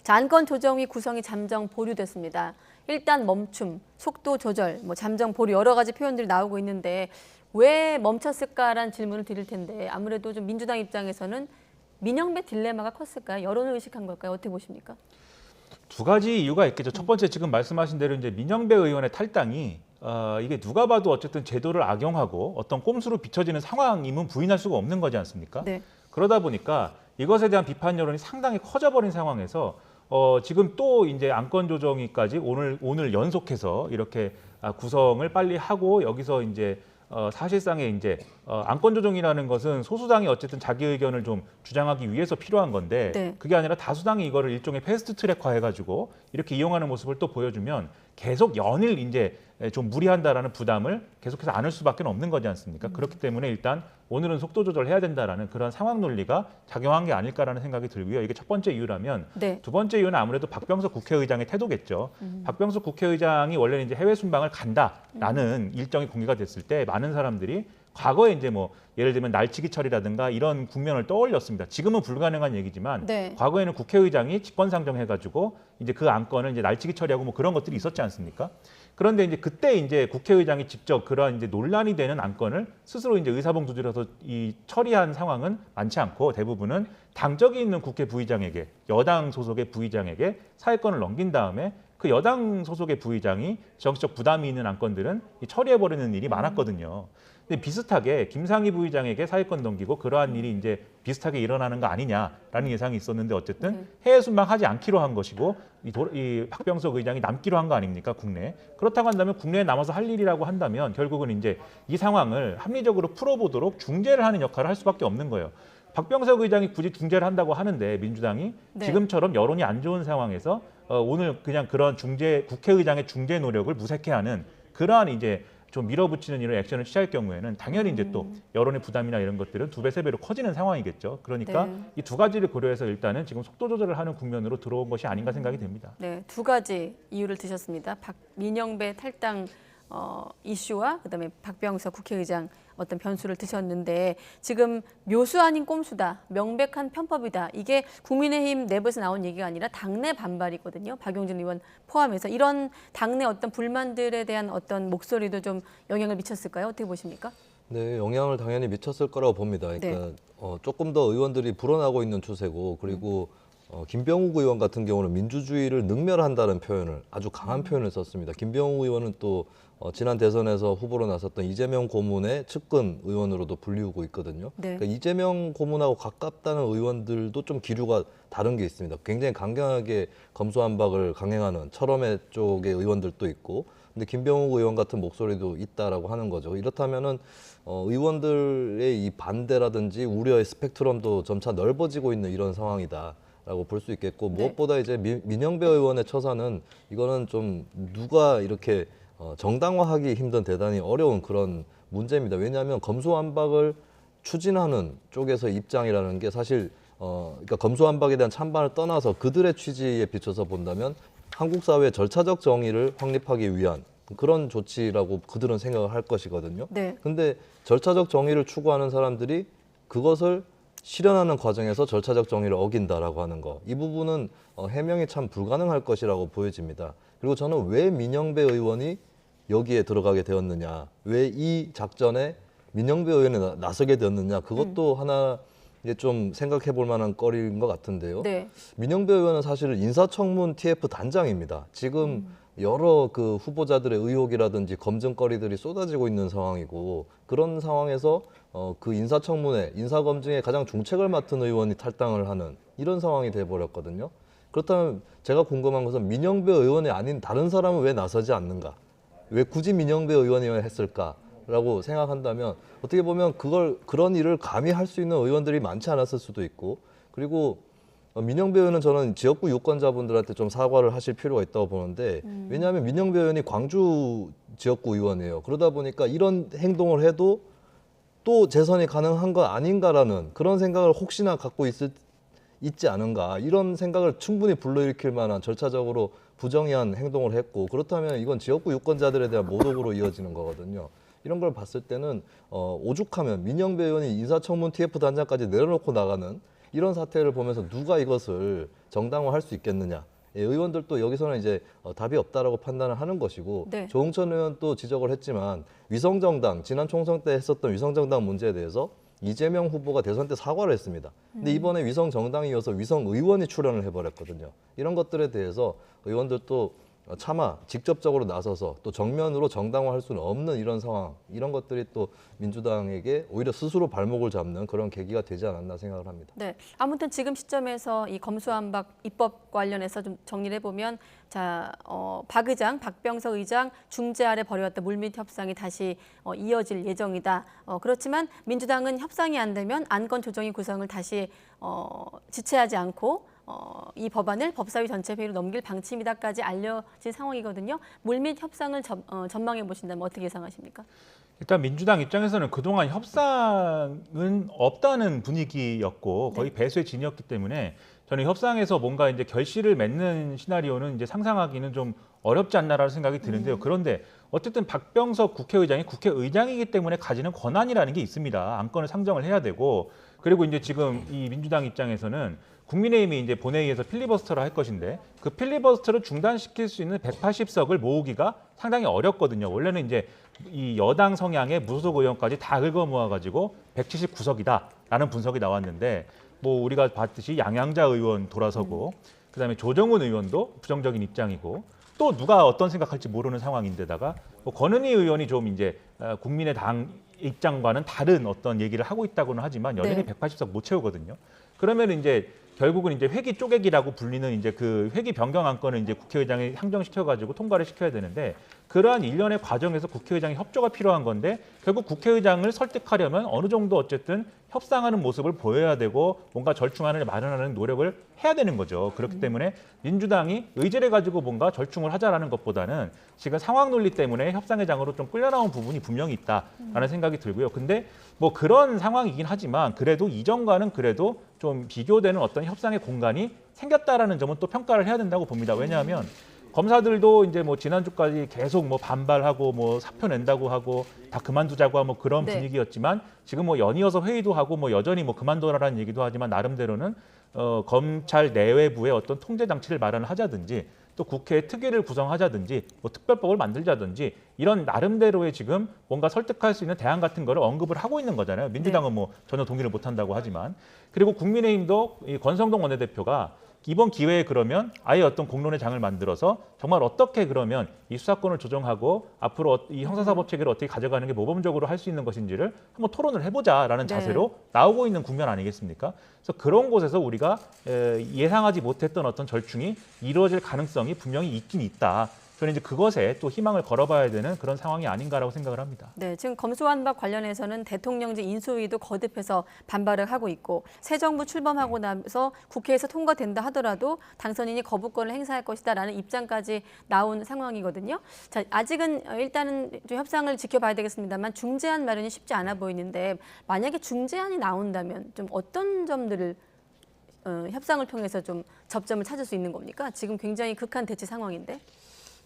자, 안건 조정위 구성이 잠정 보류됐습니다. 일단 멈춤, 속도 조절, 잠정 보류 여러 가지 표현들이 나오고 있는데 왜 멈췄을까라는 질문을 드릴 텐데 아무래도 좀 민주당 입장에서는 민영배 딜레마가 컸을까요? 여론을 의식한 걸까요? 어떻게 보십니까? 두 가지 이유가 있겠죠. 첫 번째 지금 말씀하신 대로 이제 민영배 의원의 탈당이 이게 누가 봐도 어쨌든 제도를 악용하고 어떤 꼼수로 비춰지는 상황임은 부인할 수가 없는 거지 않습니까? 네. 그러다 보니까 이것에 대한 비판 여론이 상당히 커져버린 상황에서 지금 또 이제 안건 조정위까지 오늘 연속해서 이렇게 구성을 빨리 하고 여기서 이제 사실상의 이제 안건 조정이라는 것은 소수당이 어쨌든 자기 의견을 좀 주장하기 위해서 필요한 건데 네. 그게 아니라 다수당이 이거를 일종의 패스트 트랙화 해가지고 이렇게 이용하는 모습을 또 보여주면 계속 연일 이제 좀 무리한다라는 부담을 계속해서 안을 수밖에 없는 거지 않습니까? 그렇기 때문에 일단 오늘은 속도 조절해야 된다라는 그런 상황 논리가 작용한 게 아닐까라는 생각이 들고요. 이게 첫 번째 이유라면 네. 두 번째 이유는 아무래도 박병석 국회의장의 태도겠죠. 박병석 국회의장이 원래는 이제 해외 순방을 간다라는 일정이 공개가 됐을 때 많은 사람들이 과거에 이제 예를 들면 날치기 처리라든가 이런 국면을 떠올렸습니다. 지금은 불가능한 얘기지만 네. 과거에는 국회의장이 직권상정해가지고 이제 그 안건을 이제 날치기 처리하고 그런 것들이 있었지 않습니까? 그런데 이제 그때 이제 국회의장이 직접 그러한 이제 논란이 되는 안건을 스스로 이제 의사봉 두드려서 이 처리한 상황은 많지 않고 대부분은 당적이 있는 국회 부의장에게 여당 소속의 부의장에게 사회권을 넘긴 다음에 그 여당 소속의 부의장이 정치적 부담이 있는 안건들은 처리해버리는 일이 많았거든요. 근데 비슷하게 김상희 부의장에게 사회권 넘기고 그러한 일이 이제 비슷하게 일어나는 거 아니냐라는 예상이 있었는데 어쨌든 해외 순방하지 않기로 한 것이고 이 박병석 의장이 남기로 한 거 아닙니까 국내에. 그렇다고 한다면 국내에 남아서 할 일이라고 한다면 결국은 이제 이 상황을 합리적으로 풀어보도록 중재를 하는 역할을 할 수밖에 없는 거예요. 박병석 의장이 굳이 중재를 한다고 하는데 민주당이 네. 지금처럼 여론이 안 좋은 상황에서 오늘 그냥 그런 국회의장의 중재 노력을 무색해하는 그러한 이제 좀 밀어붙이는 이런 액션을 취할 경우에는 당연히 이제 또 여론의 부담이나 이런 것들은 두 배, 세 배로 커지는 상황이겠죠. 그러니까 네. 이 두 가지를 고려해서 일단은 지금 속도 조절을 하는 국면으로 들어온 것이 아닌가 생각이 됩니다. 네, 두 가지 이유를 드셨습니다. 민영배 탈당 이슈와 그다음에 박병석 국회의장 어떤 변수를 드셨는데 지금 묘수 아닌 꼼수다, 명백한 편법이다. 이게 국민의힘 내부에서 나온 얘기가 아니라 당내 반발이거든요. 박용진 의원 포함해서 이런 당내 어떤 불만들에 대한 어떤 목소리도 좀 영향을 미쳤을까요? 어떻게 보십니까? 네, 영향을 당연히 미쳤을 거라고 봅니다. 그러니까 조금 더 의원들이 불어나고 있는 추세고 그리고 김병욱 의원 같은 경우는 민주주의를 능멸한다는 표현을 아주 강한 표현을 썼습니다. 김병욱 의원은 또 지난 대선에서 후보로 나섰던 이재명 고문의 측근 의원으로도 불리우고 있거든요. 네. 그러니까 이재명 고문하고 가깝다는 의원들도 좀 기류가 다른 게 있습니다. 굉장히 강경하게 검수완박을 강행하는 철험회 쪽의 의원들도 있고 근데 김병욱 의원 같은 목소리도 있다라고 하는 거죠. 이렇다면은 의원들의 이 반대라든지 우려의 스펙트럼도 점차 넓어지고 있는 이런 상황이다라고 볼 수 있겠고 무엇보다 이제 민영배 의원의 처사는 이거는 좀 누가 이렇게 정당화하기 힘든 대단히 어려운 그런 문제입니다. 왜냐하면 검수완박을 추진하는 쪽에서 입장이라는 게 사실 그러니까 검수완박에 대한 찬반을 떠나서 그들의 취지에 비춰서 본다면 한국 사회의 절차적 정의를 확립하기 위한 그런 조치라고 그들은 생각을 할 것이거든요. 네. 근데 절차적 정의를 추구하는 사람들이 그것을 실현하는 과정에서 절차적 정의를 어긴다라고 하는 거. 이 부분은 해명이 참 불가능할 것이라고 보여집니다. 그리고 저는 왜 민영배 의원이 여기에 들어가게 되었느냐, 왜 이 작전에 민영배 의원이 나서게 되었느냐, 그것도 하나 이제 좀 생각해 볼 만한 거리인 것 같은데요. 네. 민영배 의원은 사실 인사청문 TF 단장입니다. 지금 여러 그 후보자들의 의혹이라든지 검증거리들이 쏟아지고 있는 상황이고 그런 상황에서 그 인사청문회, 인사검증에 가장 중책을 맡은 의원이 탈당을 하는 이런 상황이 돼버렸거든요. 그렇다면 제가 궁금한 것은 민영배 의원이 아닌 다른 사람은 왜 나서지 않는가? 왜 굳이 민영배 의원이 했을까라고 생각한다면 어떻게 보면 그런 일을 감히 할 수 있는 의원들이 많지 않았을 수도 있고 그리고 민영배 의원은 저는 지역구 유권자분들한테 좀 사과를 하실 필요가 있다고 보는데 왜냐하면 민영배 의원이 광주 지역구 의원이에요. 그러다 보니까 이런 행동을 해도 또 재선이 가능한 거 아닌가라는 그런 생각을 혹시나 갖고 있지 않은가 이런 생각을 충분히 불러일으킬 만한 절차적으로 부정의한 행동을 했고 그렇다면 이건 지역구 유권자들에 대한 모독으로 이어지는 거거든요. 이런 걸 봤을 때는 오죽하면 민영배 의원이 인사청문 TF 단장까지 내려놓고 나가는 이런 사태를 보면서 누가 이것을 정당화할 수 있겠느냐. 예, 의원들도 여기서는 이제 답이 없다라고 판단을 하는 것이고 네. 조응천 의원 또 지적을 했지만 위성정당 지난 총선 때 했었던 위성정당 문제에 대해서 이재명 후보가 대선 때 사과를 했습니다. 근데 이번에 위성정당이어서 위성의원이 출연을 해버렸거든요. 이런 것들에 대해서 의원들도 차마 직접적으로 나서서 또 정면으로 정당화할 수는 없는 이런 상황, 이런 것들이 또 민주당에게 오히려 스스로 발목을 잡는 그런 계기가 되지 않았나 생각을 합니다. 네, 아무튼 지금 시점에서 이 검수완박 입법 관련해서 좀 정리를 해보면, 자, 박 의장, 박병석 의장 중재 아래 벌여왔던 물밑 협상이 다시 이어질 예정이다. 그렇지만 민주당은 협상이 안 되면 안건 조정위 구성을 다시 지체하지 않고 이 법안을 법사위 전체 회의로 넘길 방침이다까지 알려진 상황이거든요. 물밑 협상을 전망해 보신다면 어떻게 예상하십니까? 일단 민주당 입장에서는 그동안 협상은 없다는 분위기였고 거의 배수의 진이었기 때문에 저는 협상에서 뭔가 이제 결실을 맺는 시나리오는 이제 상상하기는 좀 어렵지 않나라는 생각이 드는데요. 그런데 어쨌든 박병석 국회의장이 국회의장이기 때문에 가지는 권한이라는 게 있습니다. 안건을 상정을 해야 되고, 그리고 이제 지금 이 민주당 입장에서는 국민의힘이 이제 본회의에서 필리버스터를 할 것인데 그 필리버스터를 중단시킬 수 있는 180석을 모으기가 상당히 어렵거든요. 원래는 이제 이 여당 성향의 무소속 의원까지 다 긁어 모아가지고 179석이다라는 분석이 나왔는데, 뭐 우리가 봤듯이 양양자 의원 돌아서고 그다음에 조정훈 의원도 부정적인 입장이고 또 누가 어떤 생각할지 모르는 상황인데다가 뭐 권은희 의원이 좀 이제 국민의당 입장과는 다른 어떤 얘기를 하고 있다고는 하지만 여전히 네. 180석 못 채우거든요. 그러면 이제 결국은 이제 회기 쪼개기라고 불리는 이제 그 회기 변경 안건을 이제 국회의장이 상정시켜가지고 통과를 시켜야 되는데, 그러한 일련의 과정에서 국회의장의 협조가 필요한 건데 결국 국회의장을 설득하려면 어느 정도 어쨌든 협상하는 모습을 보여야 되고 뭔가 절충안을 마련하는 노력을 해야 되는 거죠. 그렇기 때문에 민주당이 의지를 가지고 뭔가 절충을 하자라는 것보다는 지금 상황 논리 때문에 협상의 장으로 좀 끌려나온 부분이 분명히 있다라는 생각이 들고요. 근데 뭐 그런 상황이긴 하지만 그래도 이전과는 그래도 좀 비교되는 어떤 협상의 공간이 생겼다라는 점은 또 평가를 해야 된다고 봅니다. 왜냐하면 검사들도 이제 뭐 지난주까지 계속 뭐 반발하고 뭐 사표 낸다고 하고 다 그만두자고 하고 뭐 그런 네. 분위기였지만 지금 뭐 연이어서 회의도 하고 뭐 여전히 뭐 그만둬라라는 얘기도 하지만 나름대로는 검찰 내외부의 어떤 통제 장치를 마련을 하자든지 또 국회에 특위를 구성하자든지 뭐 특별법을 만들자든지 이런 나름대로의 지금 뭔가 설득할 수 있는 대안 같은 거를 언급을 하고 있는 거잖아요. 민주당은 뭐 전혀 동의를 못한다고 하지만, 그리고 국민의힘도 이 권성동 원내대표가 이번 기회에 그러면 아예 어떤 공론의 장을 만들어서 정말 어떻게 그러면 이 수사권을 조정하고 앞으로 이 형사사법 체계를 어떻게 가져가는 게 모범적으로 할 수 있는 것인지를 한번 토론을 해보자라는 네. 자세로 나오고 있는 국면 아니겠습니까? 그래서 그런 곳에서 우리가 예상하지 못했던 어떤 절충이 이루어질 가능성이 분명히 있긴 있다. 저는 이제 그것에 또 희망을 걸어봐야 되는 그런 상황이 아닌가라고 생각을 합니다. 네, 지금 검수완박 관련해서는 대통령직 인수위도 거듭해서 반발을 하고 있고, 새 정부 출범하고 나서 국회에서 통과된다 하더라도 당선인이 거부권을 행사할 것이다라는 입장까지 나온 상황이거든요. 자, 아직은 일단은 좀 협상을 지켜봐야 되겠습니다만 중재안 마련이 쉽지 않아 보이는데, 만약에 중재안이 나온다면 좀 어떤 점들을 협상을 통해서 좀 접점을 찾을 수 있는 겁니까? 지금 굉장히 극한 대치 상황인데.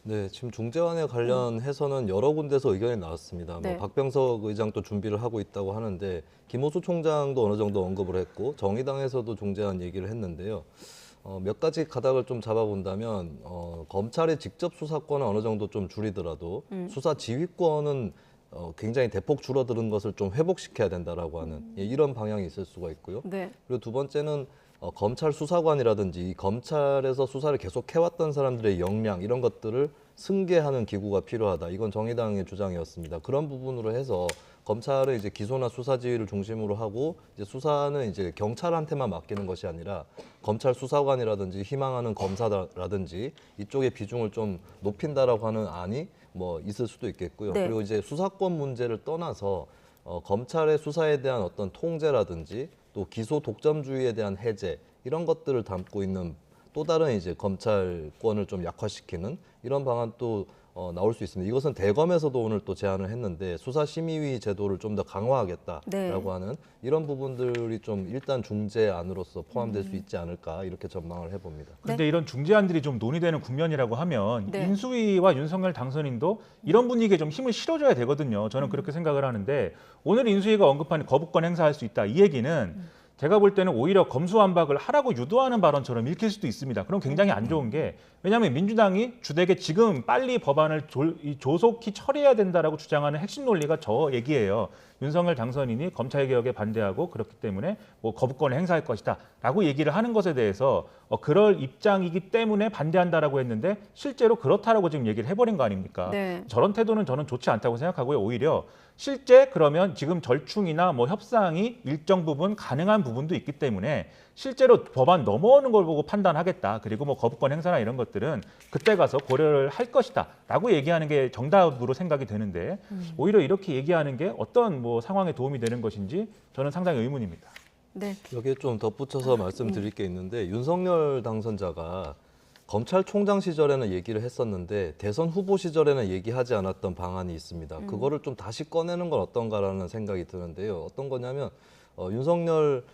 네, 지금 중재안에 관련해서는 여러 군데서 의견이 나왔습니다. 네. 뭐 박병석 의장도 준비를 하고 있다고 하는데 김호수 총장도 어느 정도 언급을 했고 정의당에서도 중재안 얘기를 했는데요. 몇 가지 가닥을 좀 잡아본다면 검찰의 직접 수사권은 어느 정도 좀 줄이더라도 수사 지휘권은 굉장히 대폭 줄어드는 것을 좀 회복시켜야 된다라고 하는 이런 방향이 있을 수가 있고요. 네. 그리고 두 번째는 검찰 수사관이라든지 이 검찰에서 수사를 계속 해왔던 사람들의 역량 이런 것들을 승계하는 기구가 필요하다. 이건 정의당의 주장이었습니다. 그런 부분으로 해서 검찰은 이제 기소나 수사 지휘를 중심으로 하고 이제 수사는 이제 경찰한테만 맡기는 것이 아니라 검찰 수사관이라든지 희망하는 검사라든지 이쪽의 비중을 좀 높인다라고 하는 안이 뭐 있을 수도 있겠고요. 네. 그리고 이제 수사권 문제를 떠나서 검찰의 수사에 대한 어떤 통제라든지 또 기소 독점주의에 대한 해제 이런 것들을 담고 있는 또 다른 이제 검찰권을 좀 약화시키는 이런 방안도 나올 수 있습니다. 이것은 대검에서도 오늘 또 제안을 했는데 수사심의위 제도를 좀 더 강화하겠다라고 네. 하는 이런 부분들이 좀 일단 중재안으로서 포함될 수 있지 않을까 이렇게 전망을 해봅니다. 그런데 이런 중재안들이 좀 논의되는 국면이라고 하면 네. 인수위와 윤석열 당선인도 이런 분위기에 좀 힘을 실어줘야 되거든요. 저는 그렇게 생각을 하는데 오늘 인수위가 언급한 거부권 행사할 수 있다. 이 얘기는 제가 볼 때는 오히려 검수완박을 하라고 유도하는 발언처럼 읽힐 수도 있습니다. 그럼 굉장히 안 좋은 게 왜냐하면 민주당이 주되게 지금 빨리 법안을 조속히 처리해야 된다라고 주장하는 핵심 논리가 저 얘기예요. 윤석열 당선인이 검찰개혁에 반대하고 그렇기 때문에 뭐 거부권을 행사할 것이다라고 얘기를 하는 것에 대해서 그럴 입장이기 때문에 반대한다라고 했는데 실제로 그렇다라고 지금 얘기를 해버린 거 아닙니까? 네. 저런 태도는 저는 좋지 않다고 생각하고요. 오히려 실제 그러면 지금 절충이나 뭐 협상이 일정 부분 가능한 부분도 있기 때문에 실제로 법안 넘어오는 걸 보고 판단하겠다. 그리고 뭐 거부권 행사나 이런 것들은 그때 가서 고려를 할 것이다라고 얘기하는 게 정답으로 생각이 되는데 오히려 이렇게 얘기하는 게 어떤 뭐 상황에 도움이 되는 것인지 저는 상당히 의문입니다. 네. 여기에 좀 덧붙여서 말씀드릴 게 있는데 윤석열 당선자가 검찰총장 시절에는 얘기를 했었는데 대선 후보 시절에는 얘기하지 않았던 방안이 있습니다. 그거를 좀 다시 꺼내는 건 어떤가라는 생각이 드는데요. 어떤 거냐면 윤석열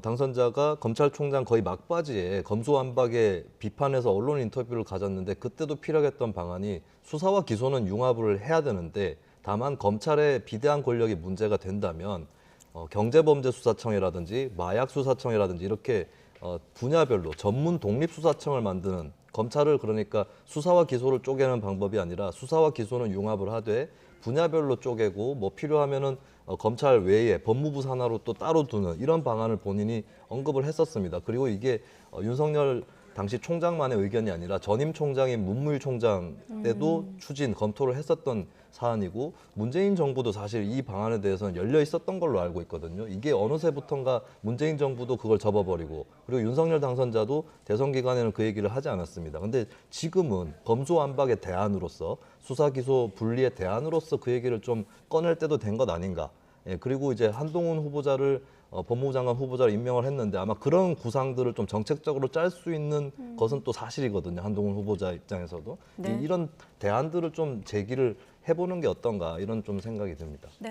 당선자가 검찰총장 거의 막바지에 검수완박에 비판해서 언론 인터뷰를 가졌는데 그때도 피력했던 방안이 수사와 기소는 융합을 해야 되는데 다만 검찰의 비대한 권력이 문제가 된다면 경제범죄수사청이라든지 마약수사청이라든지 이렇게 분야별로 전문 독립수사청을 만드는 검찰을 그러니까 수사와 기소를 쪼개는 방법이 아니라 수사와 기소는 융합을 하되 분야별로 쪼개고 뭐 필요하면은 검찰 외에 법무부 산하로 또 따로 두는 이런 방안을 본인이 언급을 했었습니다. 그리고 이게 윤석열 당시 총장만의 의견이 아니라 전임 총장인 문무일 총장 때도 추진, 검토를 했었던 사안이고 문재인 정부도 사실 이 방안에 대해서는 열려 있었던 걸로 알고 있거든요. 이게 어느새부턴가 문재인 정부도 그걸 접어버리고 그리고 윤석열 당선자도 대선 기간에는 그 얘기를 하지 않았습니다. 근데 지금은 검수완박의 대안으로서 수사 기소 분리의 대안으로서 그 얘기를 좀 꺼낼 때도 된 것 아닌가. 예, 그리고 이제 한동훈 후보자를 법무부 장관 후보자를 임명을 했는데 아마 그런 구상들을 좀 정책적으로 짤 수 있는 것은 또 사실이거든요. 한동훈 후보자 입장에서도 네. 이런 대안들을 좀 제기를 해보는 게 어떤가 이런 좀 생각이 듭니다. 네.